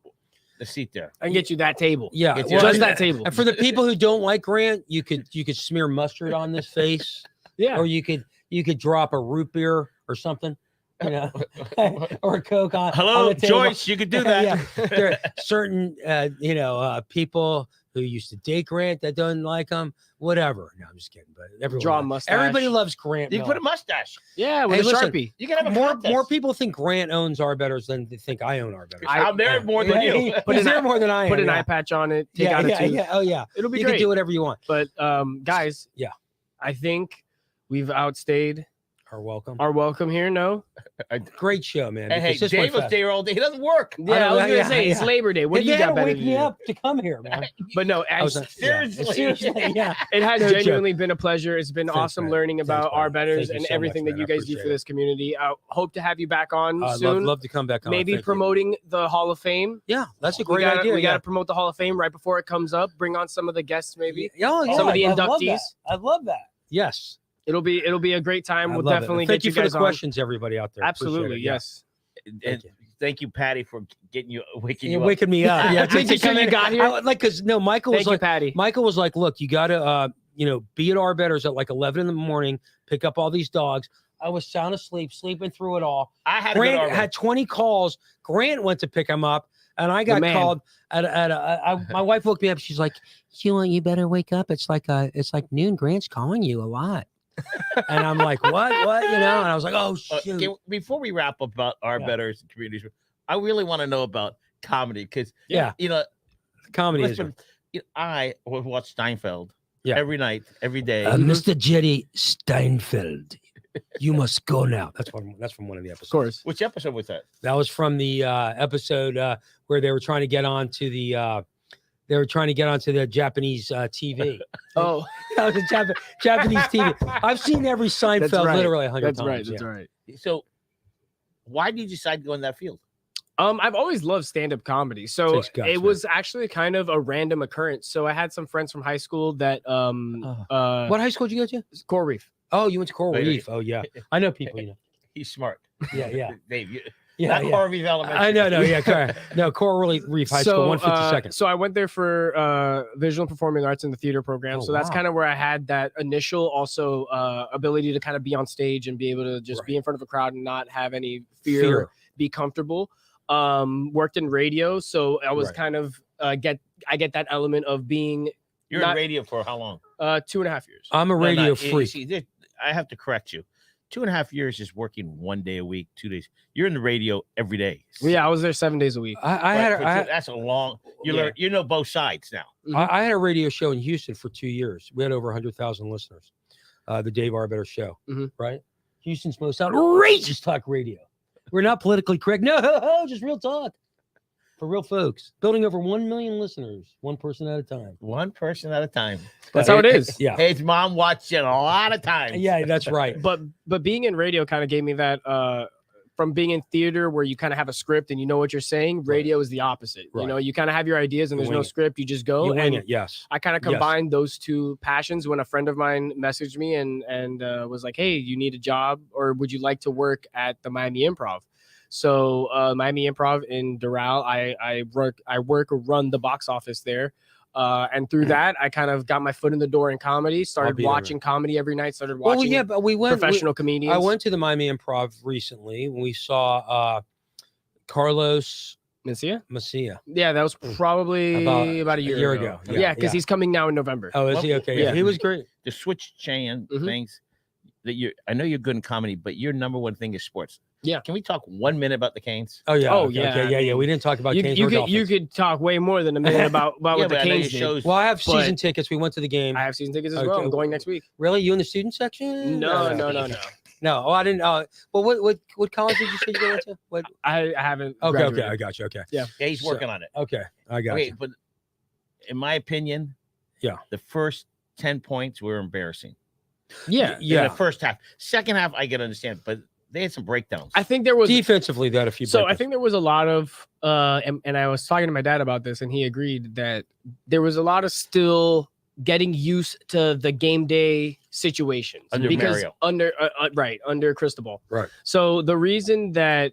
The seat there. I can get you that table. Yeah, Get you- Just and- that table. And for the people who don't like Grant, you could smear mustard on this face, Yeah. or you could drop a root beer or something, or a Coke on. Hello, on the table. Joyce. You could do that. Yeah. There are certain people who used to date Grant that don't like him. Whatever. No, I'm just kidding. But Draw a mustache. everybody loves Grant. You can Miller. put a mustache. Yeah, with Hey, a listen, Sharpie. You can have a more contest. people think Grant owns Arbetters than they think I own Arbetters. I'm there more than you. He's there more than I am. Put an yeah. eye patch on it. Take Yeah, out a yeah, tooth. yeah. Oh yeah. It'll be You great. can do whatever you want. But guys, Yeah. I think we've outstayed Are welcome. our welcome here. No, Great show, man. Hey, because this Dave went was fast. there all day. He doesn't work. yeah, I was gonna yeah, say it's yeah. Labor Day. What Hey, do you they had got to better wake to me do? up to come here, man. But no, I was Seriously. seriously, yeah. it has No joke. genuinely been a pleasure. It's been Thanks, awesome man. learning Thanks, about our buddy. betters Thank you and so everything much, that man. you I guys do for appreciate this community. I hope to have you back on I'd soon. love to come back on. Maybe Thank you. promoting the Hall of Fame. Yeah, that's a We great gotta, idea. We yeah. got to promote the Hall of Fame right before it comes up. Bring on some of the guests, maybe. Yeah, yeah, Some of the I love inductees. that. I love that. Yes. It'll be a great time. I We'll love it. definitely Thank get you for guys the on. questions, everybody out there. Appreciate Absolutely, it. Yeah. yes. And thank you, Patty, for waking you You're up. waking me up. Yeah, Making sure you got here. because Michael Thank was you, like, Patty. Michael was like, look, you got to, be at Arbetter's at like 11 in the morning, pick up all these dogs. I was sound asleep, sleeping through it all. I had a good Grant arbiter. had 20 calls. Grant went to pick him up, and I got man. called. My wife woke me up. She's like, you better wake up. It's like noon. Grant's calling you a lot. And I'm like, what? And I was like, oh, shoot. Before we wrap up about our betters and communities, I really want to know about comedy because Yeah. Comedy is. listen, I would watch Steinfeld Yeah. every night, every day. Mr. Jerry Steinfeld, you must go now. That's from one of the episodes. Of course. Which episode was that? That was from the episode where they were trying to get onto the Japanese TV. Oh, That was a Japanese TV. I've seen every Seinfeld right. literally 100 that's times. right. That's yeah. right. So, why did you decide to go in that field? I've always loved stand-up comedy. So Takes guts, it man. was actually kind of a random occurrence. So I had some friends from high school that What high school did you go to? Coral Reef. Oh, you went to Coral Wait, Reef. Oh, yeah. I know people. He's smart. Yeah. Dave, Yeah, not yeah. Coral Reef Elementary. I know. No, yeah, correct. No, Coral Reef High School, 152nd. So I went there for visual and performing arts in the theater program. Oh, So that's wow. kind of where I had that initial also ability to kind of be on stage and be able to just be in front of a crowd and not have any fear. Be comfortable. Worked in radio, so I was Right. kind of I get that element of being You're in radio for how long? 2.5 years. I'm a radio No, freak. see, I have to correct you. 2.5 years is working 1 day a week, 2 days. You're in the radio every day. Well, yeah, I was there 7 days a week. That's a long. You know both sides now. I had a radio show in Houston for 2 years. We had over 100,000 listeners. The Dave Arbetter show, right? Houston's most outrageous talk radio. We're not politically correct. No, just real talk for real folks. Building over 1 million listeners, one person at a time. One person at a time. That's how it is. Yeah. His mom watched it a lot of times. Yeah, that's right. But being in radio kind of gave me that from being in theater where you kind of have a script and you know what you're saying. Radio is the opposite. Right. You know, you kind of have your ideas and there's no wing it. script. You just go. You wing and it, yes. I kind of combined those two passions when a friend of mine messaged me and was like, "Hey, you need a job or would you like to work at the Miami Improv?" So Miami Improv in Doral, I run the box office there. And through that, I kind of got my foot in the door in comedy, started watching comedy every night, started watching but we went professional comedians. I went to the Miami Improv recently when we saw Carlos Mencia. Yeah, that was probably about a year ago. Yeah, because he's coming now in November. Oh, is he? Okay. Yeah, he was great. To switch chain things that I know you're good in comedy, but your number one thing is sports. Yeah. Can we talk 1 minute about the Canes? Oh yeah. Oh, okay, yeah. Okay, yeah. We didn't talk about Canes. You could talk way more than a minute about what the Canes did. Well, I have season tickets. We went to the game. I have season tickets as well. I'm going next week. Really? You in the student section? No. No. Oh, I didn't. Well, what college did you say you went to? What? I haven't. Okay. graduated. I got you. Okay. Yeah. Yeah, he's working on it. Okay. I got you. But in my opinion, the first 10 points were embarrassing. Yeah. In the first half. Second half, I can understand, but they had some breakdowns. I think there was defensively they had a few. So I think there was a lot of and I was talking to my dad about this, and he agreed that there was a lot of still getting used to the game day situations under Mario. under Cristobal. Right. So the reason that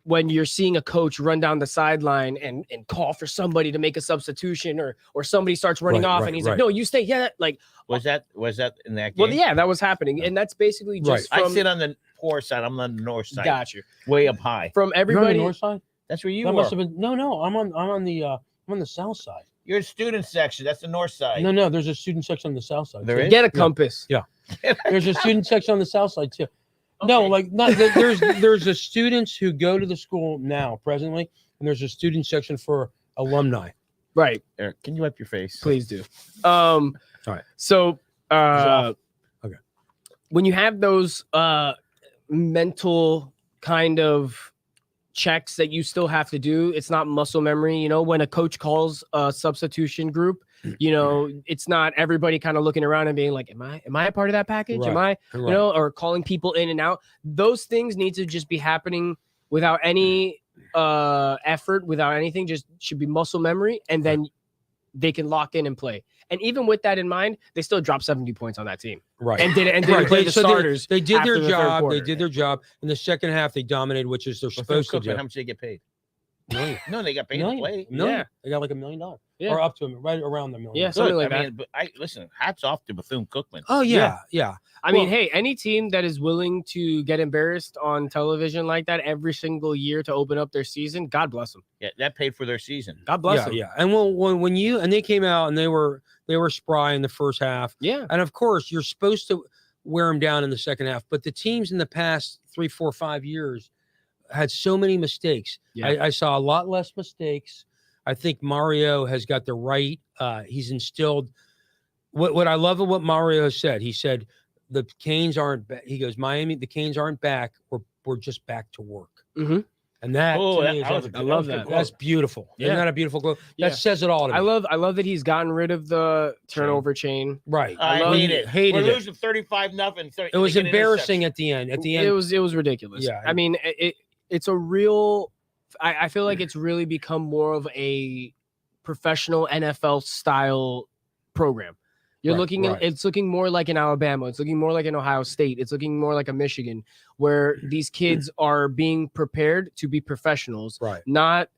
when you're seeing a coach run down the sideline and call for somebody to make a substitution or somebody starts running off and he's like, no, you stay. Yeah. Like, was that in that game? Well, yeah, that was happening. And that's basically just I sit on the poor side. I'm on the north side. Got you. Way up high. From everybody. You're on the north side? That's where you that were. Must have been, no. I'm on the south side. You're in student section. That's the north side. No. There's a student section on the south side. There is? Get a compass. Yeah. There's a student section on the south side too. Okay. No, like not there's a students who go to the school now presently, and there's a student section for alumni. Right. Eric, can you wipe your face? Please do. All right. So okay. When you have those mental kind of checks that you still have to do, it's not muscle memory. When a coach calls a substitution group, it's not everybody kind of looking around and being like, am I a part of that package? Right. Am I, or calling people in and out? Those things need to just be happening without any effort, without anything, just should be muscle memory. And then they can lock in and play. And even with that in mind, they still dropped 70 points on that team. Right. And didn't play the starters. They did their the job. They did their job. In the second half, they dominated, which is they're supposed to do. How much did they get paid? Million. No, they got paid to play. Yeah. They got like $1 million. Yeah. Or up to right around the $1 million. Yeah, something like that. mean, but listen, hats off to Bethune-Cookman. Oh, yeah. I mean, hey, any team that is willing to get embarrassed on television like that every single year to open up their season, God bless them. Yeah, that paid for their season. God bless them. Yeah. And when they came out and they were spry in the first half. Yeah. And of course, you're supposed to wear them down in the second half. But the teams in the past 3, 4, 5 years had so many mistakes. Yeah. I saw a lot less mistakes. I think Mario has got the right. He's instilled what I love of what Mario has said. He said the Canes aren't. He goes, Miami. The Canes aren't back. We're just back to work. Mm-hmm. And that, I love that. That's beautiful. Yeah. Isn't that a beautiful quote? Yeah. That says it all to me. I love that he's gotten rid of the turnover chain. Right. I hate it. Hated We're it. losing 35-0. It was embarrassing at the end. At the end, it was ridiculous. Yeah. I mean, it's a real. I feel like it's really become more of a professional NFL style program. You're looking at it's looking more like an Alabama. It's looking more like an Ohio State. It's looking more like a Michigan, where these kids are being prepared to be professionals. Right. Not,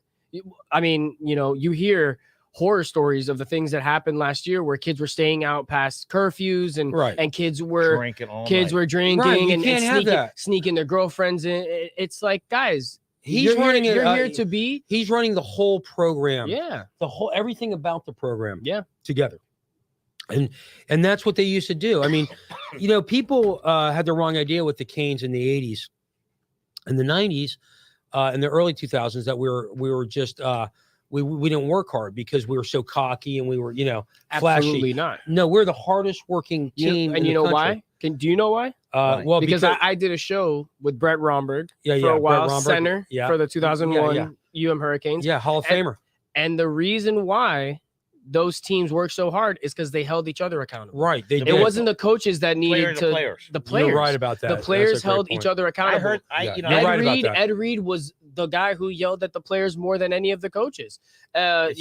I mean, you hear horror stories of the things that happened last year where kids were staying out past curfews and kids were drinking all kids night. were drinking and have that. sneaking their girlfriends in. It's like, guys, He's running You're it, here to be. He's running the whole program. Yeah. The whole everything about the program. Yeah. Together. And that's what they used to do. I mean, people had the wrong idea with the Canes in the 80s and the 90s, in the early 2000s that we were just we didn't work hard because we were so cocky and we were, Absolutely flashy. not. No, we're the hardest working team. And you know why? Do you know why? Well, because I did a show with Brett Romberg for a Brett while, Romberg, center for the 2001 Hurricanes. Yeah, Hall of Famer. And the reason why those teams worked so hard is because they held each other accountable. Right. It wasn't the coaches that needed to. Players. The players. You're right about that. The players held each other accountable. Ed Reed was the guy who yelled at the players more than any of the coaches. Ed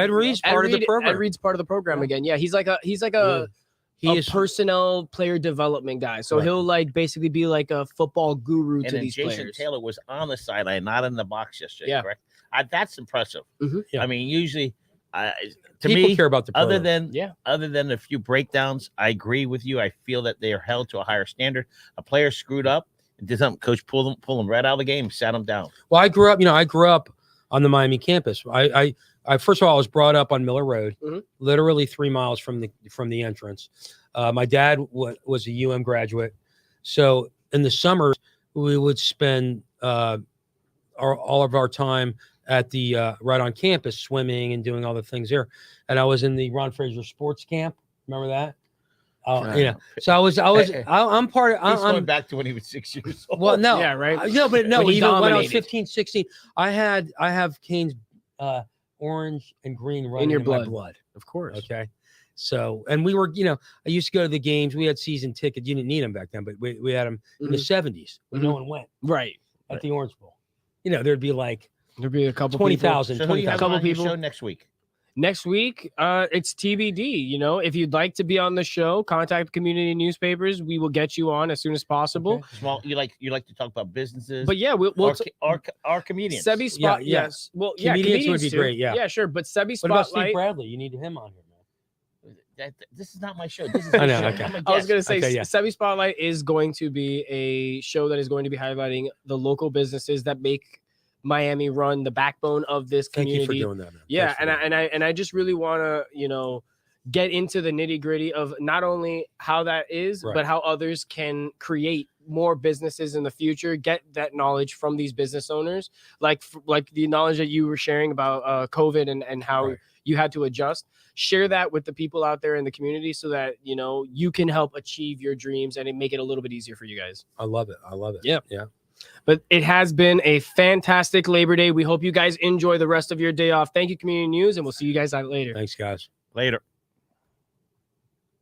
Reed's part of the program. Ed Reed's part of the program again. Yeah, he's like a personnel player development guy. So he'll basically be like a football guru to these Jason players. Taylor was on the sideline, not in the box yesterday. Yeah. Correct. That's impressive. Mhm. I mean, usually, to People me, care about the program. other than a few breakdowns, I agree with you. I feel that they are held to a higher standard. A player screwed up and did something. Coach pull them right out of the game, sat them down. Well, I grew up on the Miami campus. I first of all, I was brought up on Miller Road, literally 3 miles from the entrance. My dad was a UM graduate, so in the summers we would spend all of our time at the right on campus, swimming and doing all the things there. And I was in the Ron Fraser sports camp. Remember that? So I'm part of. He's going back to when he was 6 years old. Well, no, Yeah, right. No, but no, When he even when I was dominated. 15, 16, I have Canes orange and green running your in blood. my blood. Of course. Okay. So, and we were, I used to go to the games. We had season tickets. You didn't need them back then, but we had them in the 70s when no one went Right. at the Orange Bowl. There'd be like There'd be a couple 20,000. So who do you have 20,000. on your show next week? Next week, it's TBD. If you'd like to be on the show, contact community newspapers. We will get you on as soon as possible. Okay. Small. You like to talk about businesses, But yeah, we'll our comedians. Sebi Spot. Yeah. Yes. Well, Comedians would be too. great, yeah. Yeah, sure. But Sebi What about Spotlight. Steve Bradley? You need him on here, man. This is not my show. This is I my know, show. okay. I'm a I was guest. going to say, Okay, yeah. Sebi Spotlight is going to be a show that is going to be highlighting the local businesses that make Miami run, the backbone of this Thank community. you for doing that, man. Yeah, Thanks for and I just really want to, get into the nitty gritty of not only how that is, Right. but how others can create more businesses in the future. Get that knowledge from these business owners, like the knowledge that you were sharing about COVID and how Right. you had to adjust. Share that with the people out there in the community so that you can help achieve your dreams and make it a little bit easier for you guys. I love it. I love it. Yeah. Yeah. But it has been a fantastic Labor Day. We hope you guys enjoy the rest of your day off. Thank you, Community News, and we'll see you guys out later. Thanks, guys. Later.